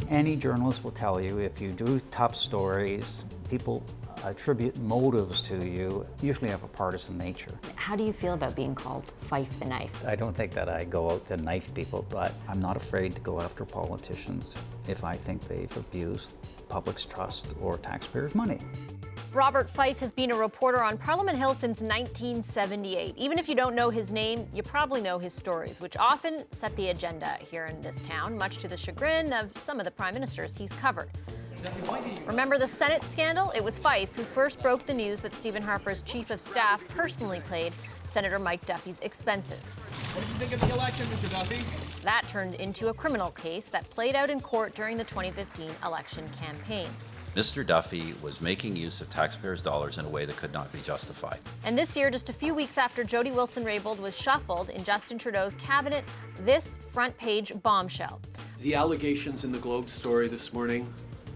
Any journalist will tell you if you do tough stories, people attribute motives to you, usually have a partisan nature. How do you feel about being called Fife the Knife? I don't think that I go out to knife people, but I'm not afraid to go after politicians if I think they've abused public's trust or taxpayers' money. Robert Fife has been a reporter on Parliament Hill since 1978. Even if you don't know his name, you probably know his stories, which often set the agenda here in this town, much to the chagrin of some of the prime ministers he's covered. Remember the Senate scandal? It was Fife who first broke the news that Stephen Harper's chief of staff personally paid Senator Mike Duffy's expenses. What did you think of the election, Mr. Duffy? That turned into a criminal case that played out in court during the 2015 election campaign. Mr. Duffy was making use of taxpayers' dollars in a way that could not be justified. And this year, just a few weeks after Jody Wilson-Raybould was shuffled in Justin Trudeau's cabinet, this front page bombshell. The allegations in the Globe story this morning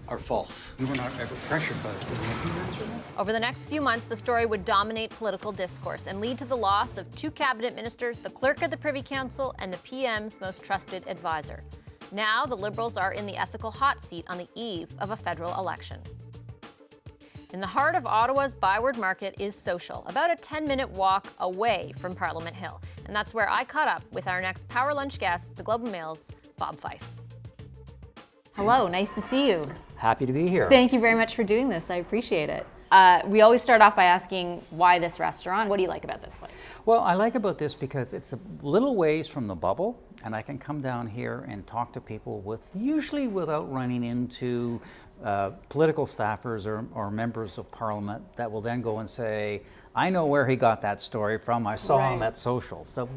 are false. You were not ever pressured by the P&P answer that? Over the next few months, the story would dominate political discourse and lead to the loss of 2 cabinet ministers, the clerk of the Privy Council, and the PM's most trusted advisor. Now, the Liberals are in the ethical hot seat on the eve of a federal election. In the heart of Ottawa's Byward Market is Social, about a 10-minute walk away from Parliament Hill. And that's where I caught up with our next Power Lunch guest, the Globe and Mail's Bob Fife. Hello, nice to see you. Happy to be here. Thank you very much for doing this. I appreciate it. We always start off by asking, why this restaurant? What do you like about this place? Well, I like about this because it's a little ways from the bubble, and I can come down here and talk to people usually without running into political staffers or members of Parliament that will then go and say, I know where he got that story from, I saw him at Social. So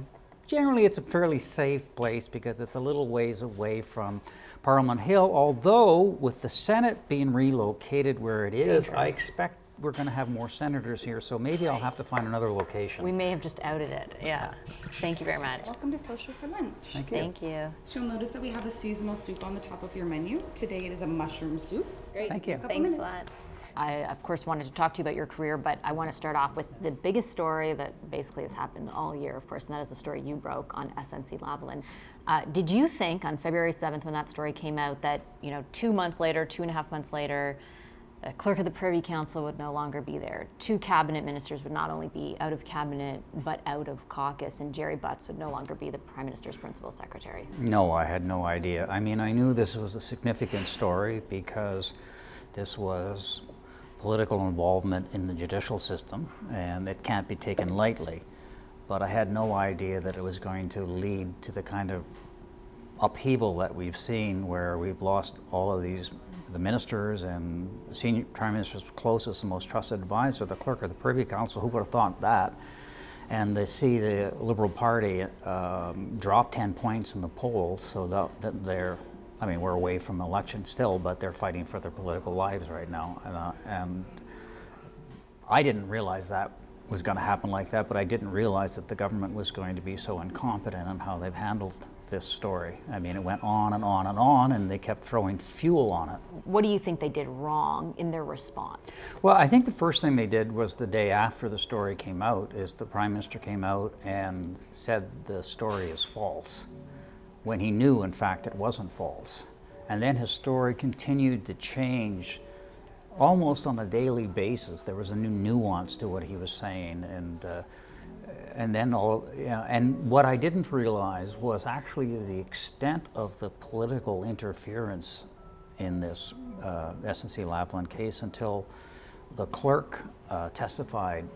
generally it's a fairly safe place because it's a little ways away from Parliament Hill, although with the Senate being relocated where it is, I expect we're going to have more senators here, so maybe I'll have to find another location. We may have just outed it, yeah. Thank you very much. Welcome to Social for Lunch. Thank you. Thank you. You'll notice that we have a seasonal soup on the top of your menu. Today it is a mushroom soup. Great. Thank you. Thanks a lot. I, of course, wanted to talk to you about your career, but I want to start off with the biggest story that basically has happened all year, of course, and that is the story you broke on SNC-Lavalin. Did you think on February 7th when that story came out that, 2 months later, 2.5 months later, the clerk of the Privy Council would no longer be there, 2 cabinet ministers would not only be out of cabinet, but out of caucus, and Jerry Butts would no longer be the Prime Minister's principal secretary? No, I had no idea. I mean, I knew this was a significant story because this was political involvement in the judicial system, and it can't be taken lightly. But I had no idea that it was going to lead to the kind of upheaval that we've seen, where we've lost all of the ministers and senior Prime Minister's closest and most trusted advisor, the clerk of the Privy Council. Who would have thought that? And to see the Liberal Party drop 10 points in the polls, so that they're, we're away from the election still, but they're fighting for their political lives right now. And I didn't realize that was going to happen like that, but I didn't realize that the government was going to be so incompetent in how they've handled this story. It went on and on and on, and they kept throwing fuel on it. What do you think they did wrong in their response? Well, I think the first thing they did was the day after the story came out, is the Prime Minister came out and said the story is false, when he knew, in fact, it wasn't false. And then his story continued to change almost on a daily basis. There was a new nuance to what he was saying, and then and what I didn't realize was actually the extent of the political interference in this SNC-Lavalin case until the clerk testified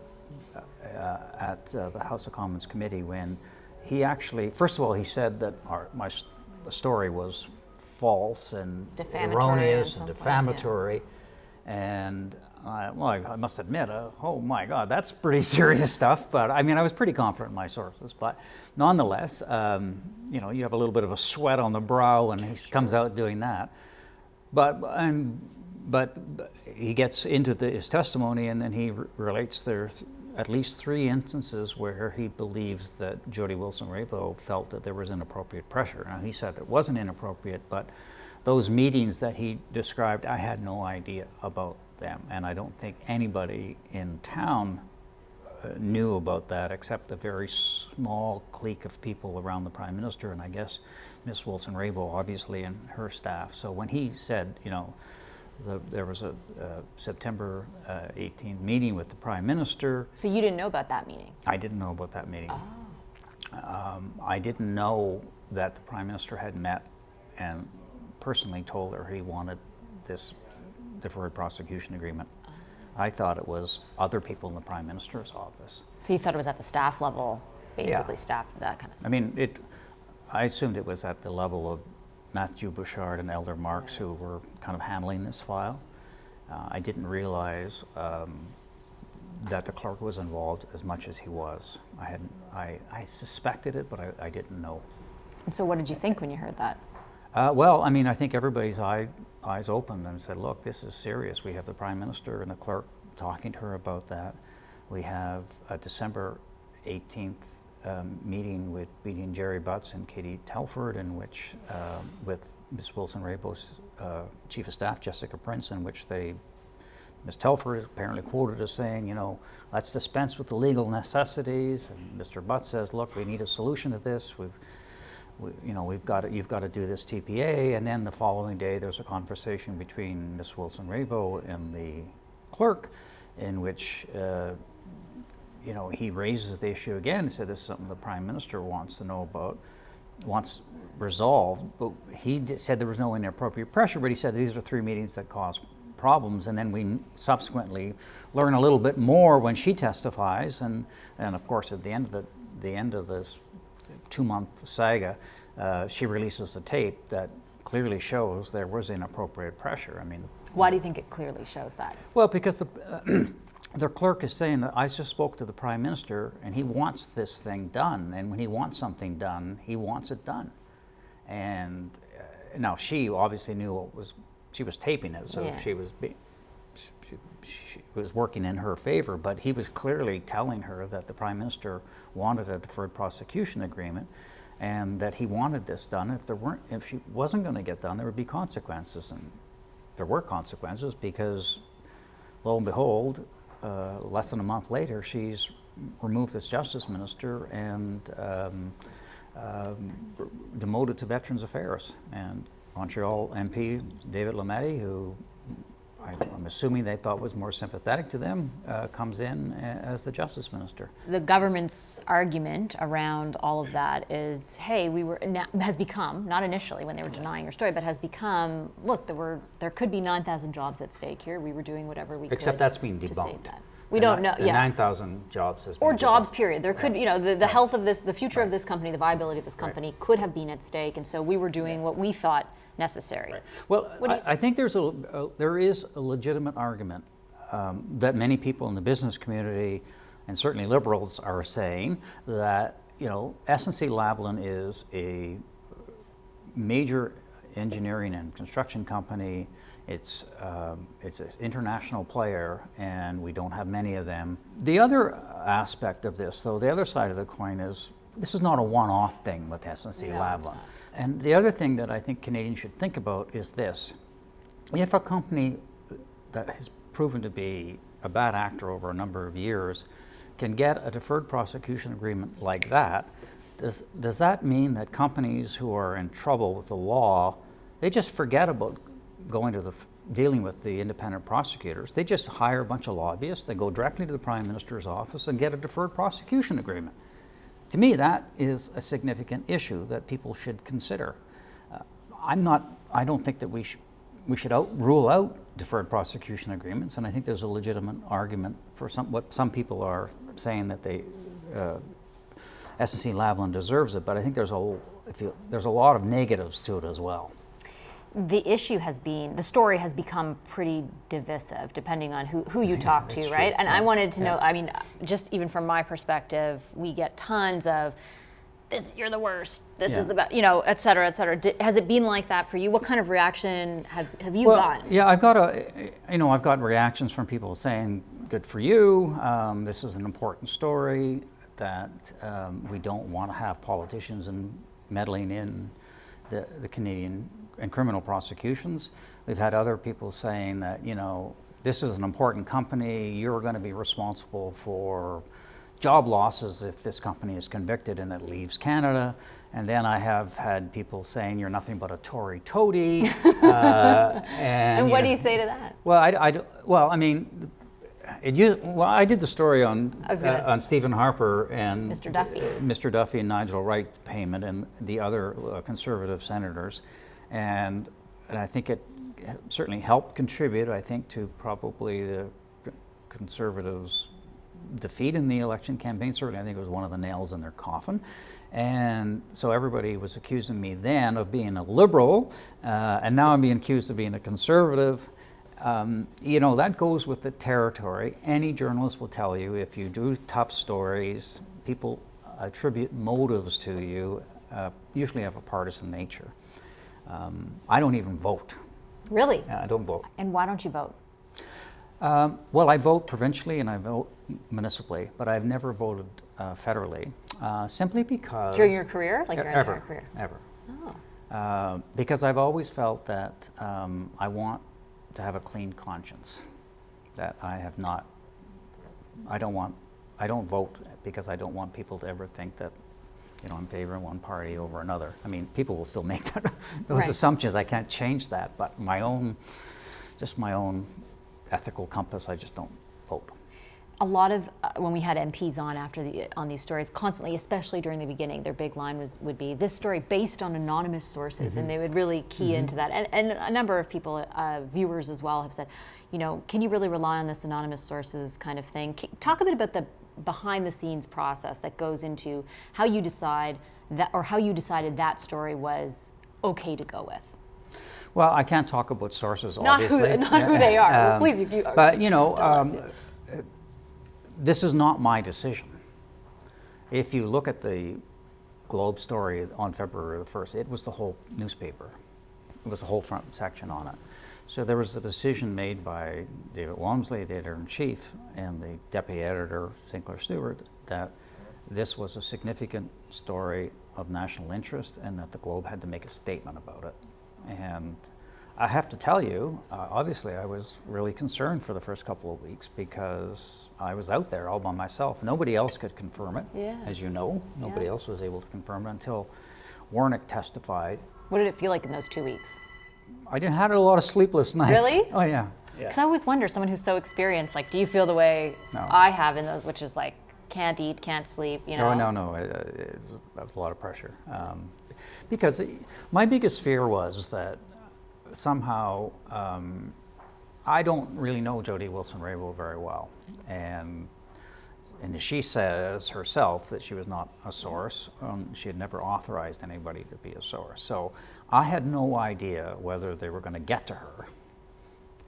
at the House of Commons committee, when he actually, first of all, he said that the story was false and erroneous and defamatory. Yeah. And I must admit, oh my God, that's pretty serious stuff. But I was pretty confident in my sources. But nonetheless, you have a little bit of a sweat on the brow when he comes out doing that. But he gets into his testimony, and then he relates there's at least 3 instances where he believes that Jody Wilson-Raybould felt that there was inappropriate pressure. Now, he said it wasn't inappropriate, but those meetings that he described, I had no idea about them, and I don't think anybody in town knew about that except a very small clique of people around the Prime Minister, and I guess Ms. Wilson-Raybould, obviously, and her staff. So when he said, there was a September 18th meeting with the Prime Minister. So you didn't know about that meeting? I didn't know about that meeting. Oh. I didn't know that the Prime Minister had met and personally told her he wanted this deferred prosecution agreement. I thought it was other people in the Prime Minister's office. So you thought it was at the staff level, basically, Yeah. staff, that kind of thing? I mean, I assumed it was at the level of Matthew Bouchard and Elder Marks who were kind of handling this file. I didn't realize that the clerk was involved as much as he was. I suspected it, but I didn't know. And so what did you think when you heard that? Well, I mean, I think everybody's eyes opened and said, look, this is serious. We have the Prime Minister and the clerk talking to her about that. We have a December 18th meeting between Jerry Butts and Katie Telford, in which, with Ms. Wilson-Raybould's Chief of Staff, Jessica Prince, in which Ms. Telford is apparently quoted as saying, let's dispense with the legal necessities. And Mr. Butts says, look, we need a solution to this. You've got to do this TPA. And then the following day, there's a conversation between Ms. Wilson-Raybould and the clerk, in which he raises the issue again and said this is something the Prime Minister wants to know about, wants resolved. But he said there was no inappropriate pressure, but he said these are 3 meetings that cause problems. And then we subsequently learn a little bit more when she testifies, and of course at the end of this 2-month saga, she releases a tape that clearly shows there was inappropriate pressure. I mean, why do you think it clearly shows that? Well, because the clerk is saying that I just spoke to the Prime Minister and he wants this thing done, and when he wants something done, he wants it done. And now she obviously knew she was taping it, so Yeah. she was working in her favor, but he was clearly telling her that the Prime Minister wanted a deferred prosecution agreement and that he wanted this done. If she wasn't going to get done, there would be consequences, and there were consequences because, lo and behold, less than a month later, she's removed as Justice Minister and demoted to Veterans Affairs. And Montreal MP David Lametti, who I'm assuming they thought was more sympathetic to them, comes in as the Justice Minister. The government's argument around all of that is, hey, has become, not initially when they were denying your story, but has become, look, there could be 9,000 jobs at stake here. We were doing whatever we could. Except that's being to save debunked. that. We don't know. The Yeah. 9,000 jobs has been Or jobs, debunked. period. There could, the health of this, the future of this company, the viability of this company could have been at stake, and so we were doing what we thought necessary. Right. Well, I think there is a legitimate argument that many people in the business community, and certainly Liberals, are saying that SNC-Lavalin is a major engineering and construction company. It's an international player, and we don't have many of them. The other aspect of this, though, the other side of the coin is this is not a one-off thing with SNC-Lavalin. And the other thing that I think Canadians should think about is this. If a company that has proven to be a bad actor over a number of years can get a deferred prosecution agreement like that, does that mean that companies who are in trouble with the law, they just forget about going to dealing with the independent prosecutors? They just hire a bunch of lobbyists, they go directly to the Prime Minister's office and get a deferred prosecution agreement. To me, that is a significant issue that people should consider. I don't think that we should rule out deferred prosecution agreements, and I think there's a legitimate argument for what some people are saying that SNC-Lavalin deserves it, but I think there's a lot of negatives to it as well. The issue the story has become pretty divisive depending on who you talk to, right? And I wanted to know, I mean, just even from my perspective, we get tons of, you're the worst, this is the best, et cetera, et cetera. Has it been like that for you? What kind of reaction have you gotten? Yeah, I've got reactions from people saying, good for you, this is an important story, that we don't want to have politicians meddling in the Canadian and criminal prosecutions. We've had other people saying that, this is an important company, you're going to be responsible for job losses if this company is convicted and it leaves Canada. And then I have had people saying you're nothing but a Tory toady. And what do you say to that? Well, I mean, I did the story on Stephen Harper and Mr. Duffy and Nigel Wright payment and the other Conservative senators, and I think it certainly helped contribute, I think, to probably the Conservatives' defeat in the election campaign. Certainly, I think it was one of the nails in their coffin. And so everybody was accusing me then of being a liberal, and now I'm being accused of being a conservative. That goes with the territory. Any journalist will tell you if you do tough stories, people attribute motives to you, usually have a partisan nature. I don't even vote. Really? I don't vote. And why don't you vote? Well, I vote provincially and I vote municipally, but I've never voted federally, simply because... During your career? Like your entire career? Ever. Oh. Because I've always felt that I want to have a clean conscience, that I don't vote because I don't want people to ever think that I'm favoring one party over another. I mean, people will still make those assumptions. I can't change that, but my own ethical compass, I just don't vote. A lot of when we had MPs on on these stories constantly, especially during the beginning, their big line would be this story based on anonymous sources, and they would really key into that. And a number of people, viewers as well, have said, can you really rely on this anonymous sources kind of thing? Talk a bit about the behind the scenes process that goes into how you decide that, or how you decided that story was okay to go with. Well, I can't talk about sources, obviously. Not who they are. Please, if you are. But, this is not my decision. If you look at the Globe story on February the 1st, it was the whole newspaper. It was the whole front section on it. So there was a decision made by David Walmsley, the editor-in-chief, and the deputy editor, Sinclair Stewart, that this was a significant story of national interest and that the Globe had to make a statement about it. And I have to tell you, obviously I was really concerned for the first couple of weeks because I was out there all by myself. Nobody else could confirm it, as you know. Nobody else was able to confirm it until Warnock testified. What did it feel like in those 2 weeks? I had a lot of sleepless nights. Really? Oh, yeah. Because I always wonder, someone who's so experienced, like, do you feel the way I have in those, which is like, can't eat, can't sleep, Oh, no. It was a lot of pressure. Because my biggest fear was that somehow I don't really know Jody Wilson-Raybould very well. And she says herself that she was not a source. She had never authorized anybody to be a source. So I had no idea whether they were going to get to her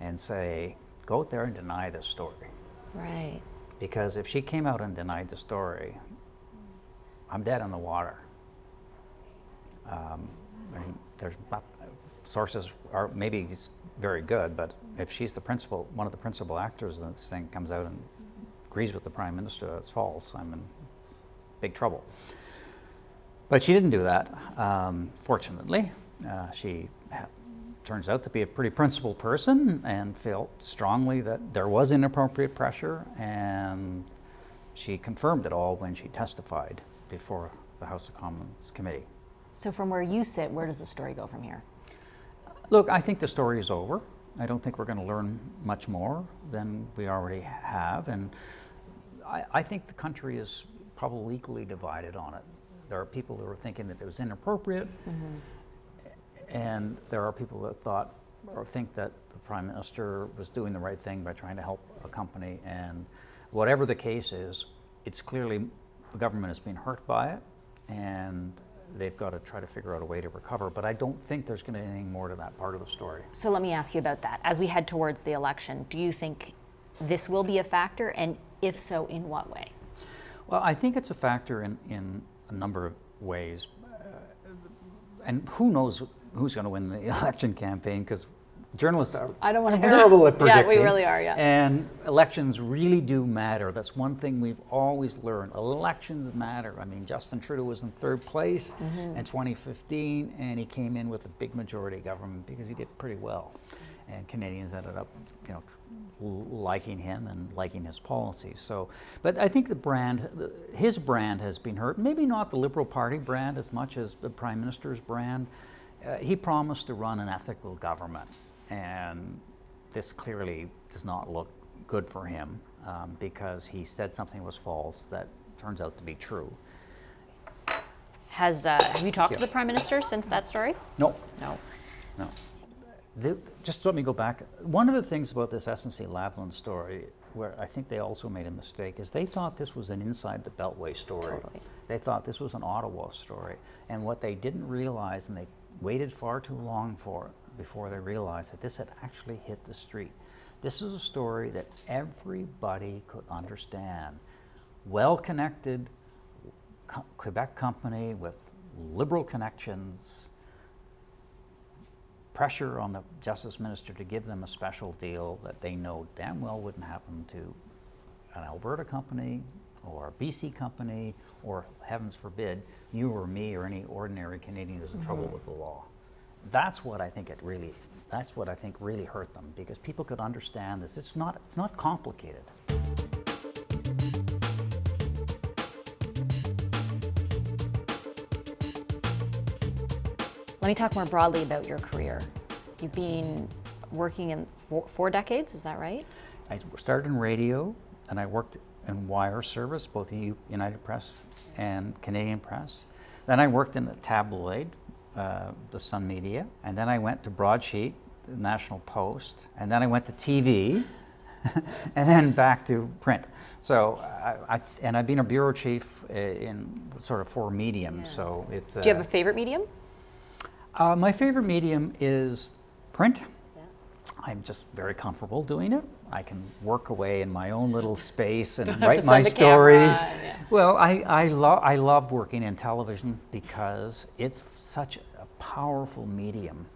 and say, go out there and deny this story. Right. Because if she came out and denied the story, I'm dead in the water. There's sources are maybe very good, but if she's one of the principal actors in this thing, comes out and agrees with the Prime Minister that's false, I'm in big trouble. But she didn't do that, fortunately. She turns out to be a pretty principled person and felt strongly that there was inappropriate pressure, and she confirmed it all when she testified before the House of Commons Committee. So from where you sit, where does the story go from here? Look, I think the story is over. I don't think we're going to learn much more than we already have, and I think the country is probably equally divided on it. There are people who are thinking that it was inappropriate, and there are people that thought or think that the Prime Minister was doing the right thing by trying to help a company. And whatever the case is, it's clearly the government has been hurt by it, and they've got to try to figure out a way to recover. But I don't think there's going to be anything more to that part of the story. So let me ask you about that. As we head towards the election, do you think this will be a factor, and if so, in what way? Well, I think it's a factor in a number of ways. And who knows who's going to win the election campaign, because journalists are terrible at predicting. Yeah, we really are, yeah. And elections really do matter. That's one thing we've always learned. Elections matter. I mean, Justin Trudeau was in third place in 2015, and he came in with a big majority government because he did pretty well. and Canadians ended up, liking him and liking his policies. So, but I think his brand has been hurt. Maybe not the Liberal Party brand as much as the Prime Minister's brand. He promised to run an ethical government, and this clearly does not look good for him because he said something was false that turns out to be true. Have you talked to the Prime Minister since that story? No. No. Just let me go back. One of the things about this SNC-Lavalin story, where I think they also made a mistake, is they thought this was an inside the Beltway story. Totally. They thought this was an Ottawa story. And what they didn't realize, and they waited far too long for it before they realized that this had actually hit the street. This is a story that everybody could understand. Well-connected Quebec company with Liberal connections, pressure on the Justice Minister to give them a special deal that they know damn well wouldn't happen to an Alberta company or a BC company, or heavens forbid, you or me or any ordinary Canadian who's in trouble with the law. That's what I think really hurt them, because people could understand this. It's not complicated. Let me talk more broadly about your career. You've been working in four decades, is that right? I started in radio, and I worked in wire service, both United Press and Canadian Press. Then I worked in a tabloid, the Sun Media, and then I went to broadsheet, the National Post, and then I went to TV, and then back to print. So, I've been a bureau chief in sort of 4 mediums. Yeah. So it's. Do you have a favorite medium? My favorite medium is print. Yeah. I'm just very comfortable doing it. I can work away in my own little space and write my stories. Yeah. Well, I love working in television because it's such a powerful medium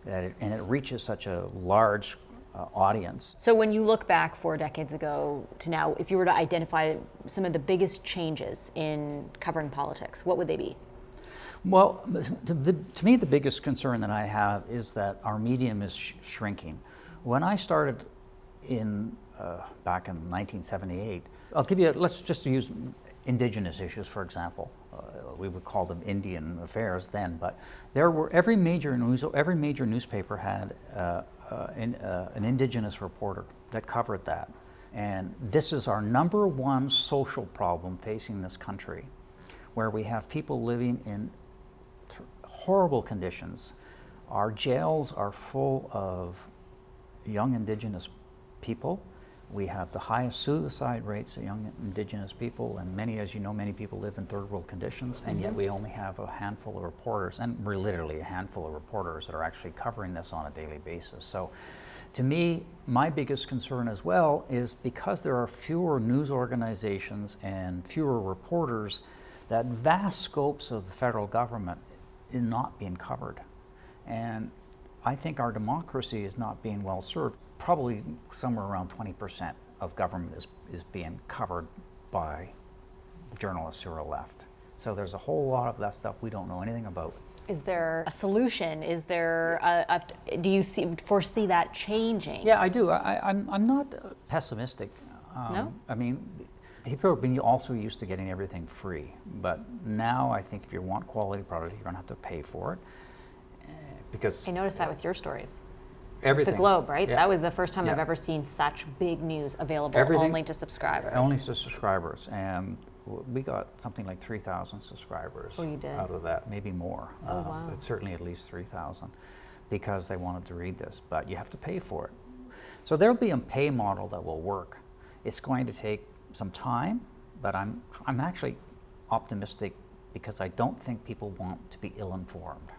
and it reaches such a large audience. So when you look back 4 decades ago to now, if you were to identify some of the biggest changes in covering politics, what would they be? Well, to me, the biggest concern that I have is that our medium is shrinking. When I started back in 1978, I'll give you, let's just use Indigenous issues, for example. We would call them Indian affairs then, but every major newspaper had an Indigenous reporter that covered that. And this is our number one social problem facing this country, where we have people living in horrible conditions. Our jails are full of young Indigenous people. We have the highest suicide rates of young Indigenous people, and many people live in third world conditions, and yet we only have a handful of reporters, and we're literally a handful of reporters that are actually covering this on a daily basis. So to me, my biggest concern as well is because there are fewer news organizations and fewer reporters, that vast scopes of the federal government is not being covered. And I think our democracy is not being well served. Probably somewhere around 20% of government is being covered by the journalists who are left. So there's a whole lot of that stuff we don't know anything about. Is there a solution? Is there do you foresee that changing? Yeah, I do. I'm not pessimistic. No? I mean, people have been also used to getting everything free, but now I think if you want quality product, you're going to have to pay for it. Because I noticed that with your stories. Everything. The Globe, right? Yeah. That was the first time Yeah. I've ever seen such big news available only to subscribers. Only to subscribers, and we got something like 3,000 subscribers out of that, maybe more. Oh, wow. But certainly at least 3,000, because they wanted to read this, but you have to pay for it. So there'll be a pay model that will work. It's going to take some time, but I'm actually optimistic because I don't think people want to be ill-informed.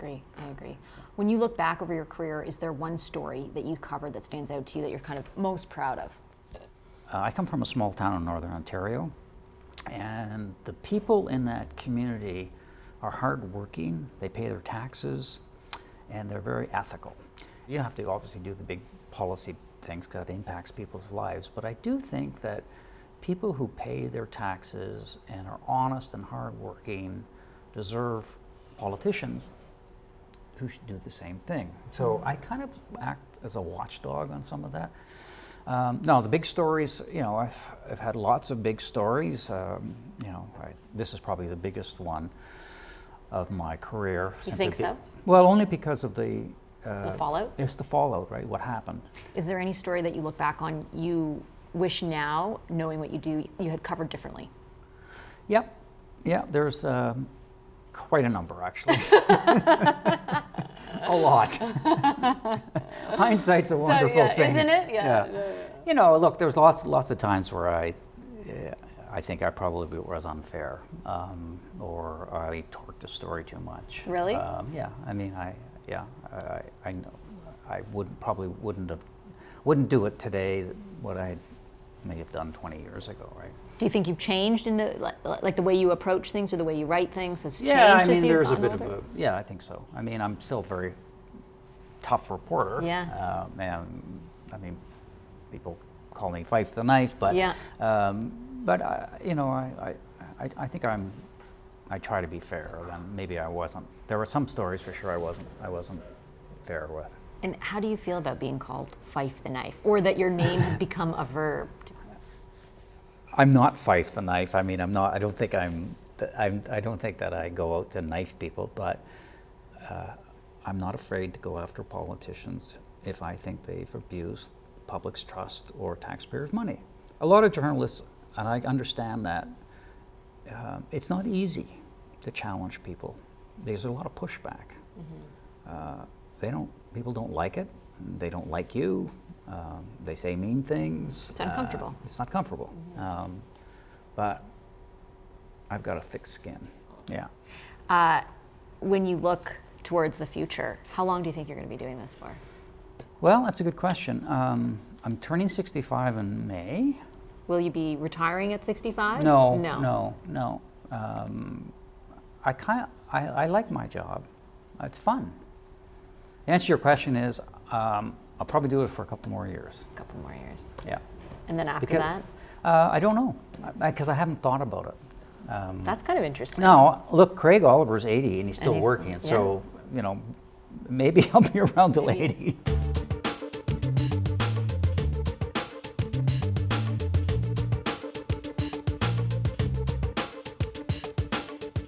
I agree. When you look back over your career, is there one story that you covered that stands out to you that you're kind of most proud of? I come from a small town in Northern Ontario, and the people in that community are hardworking, they pay their taxes, and they're very ethical. You have to obviously do the big policy things because it impacts people's lives, but I do think that people who pay their taxes and are honest and hardworking deserve politicians who should do the same thing. So I kind of act as a watchdog on some of that. No, the big stories, you know, I've had lots of big stories. You know, this is probably the biggest one of my career. You think so? Well, only because of the fallout? It's the fallout, right? What happened. Is there any story that you look back on you wish now, knowing what you do, you had covered differently? Yep. Yeah, there's quite a number, actually. A lot. Hindsight's a wonderful thing. Isn't it? Yeah. You know, look, there's lots of times where I think I probably was unfair, or I torqued the story too much. Really? Yeah. I mean, I know I wouldn't do it today what I may have done 20 years ago, right? Do you think you've changed in the like the way you approach things or the way you write things has changed? Yeah, I mean, as you've there's a gotten bit older? of a, yeah, I think so. I mean, I'm still a very tough reporter. Yeah. And I mean, people call me Fife the Knife, but Yeah. But you know, I think I try to be fair. And maybe I wasn't. There were some stories for sure I wasn't fair with. And how do you feel about being called Fife the Knife, or that your name has become a verb? I'm not Fife the Knife. I mean, I'm not. I don't think I don't think that I go out to knife people, but I'm not afraid to go after politicians if I think they've abused public's trust or taxpayers' money. A lot of journalists, and I understand that, it's not easy to challenge people. There's a lot of pushback. People don't like it. They don't like you. They say mean things. It's uncomfortable. It's not comfortable. But I've got a thick skin. Yeah. When you look towards the future, how long do you think you're going to be doing this for? Well, that's a good question. I'm turning 65 in May. Will you be retiring at 65? No. I like my job. It's fun. The answer to your question is, I'll probably do it for a couple more years. A couple more years. Yeah. And then after Because, that? I don't know, because I haven't thought about it. That's kind of interesting. No, look, Craig Oliver's 80 and he's still he's- working, yeah. so, you know, maybe I'll be around till 80.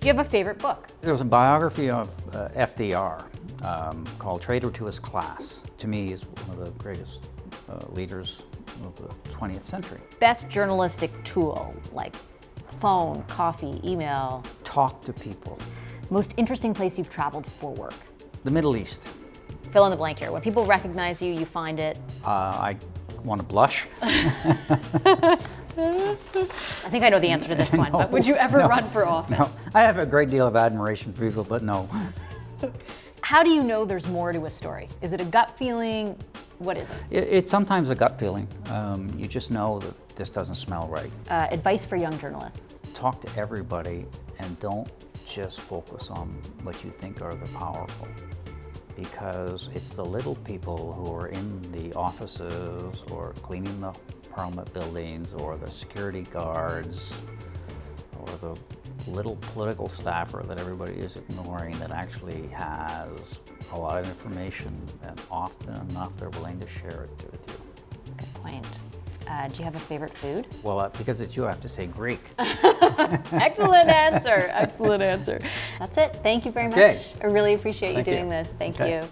Do you have a favorite book? There was a biography of FDR called Traitor to His Class. To me, he's one of the greatest leaders of the 20th century. Best journalistic tool, like phone, coffee, email. Talk to people. Most interesting place you've traveled for work? The Middle East. Fill in the blank here. When people recognize you, you find it. I want to blush. I think I know the answer to this one, but would you ever run for office? No, I have a great deal of admiration for people, but no. How do you know there's more to a story? Is it a gut feeling? What is it? It's sometimes a gut feeling. You just know that this doesn't smell right. Advice for young journalists. Talk to everybody and don't just focus on what you think are the powerful, because it's the little people who are in the offices or cleaning the Parliament buildings or the security guards or the little political staffer that everybody is ignoring that actually has a lot of information, and often enough they're willing to share it with you. Good point. Do you have a favorite food? Well, because it's you, I have to say Greek. Excellent answer. Excellent answer. That's it. Thank you very Okay. much. I really appreciate you Thank you. doing this. Thank Okay. you.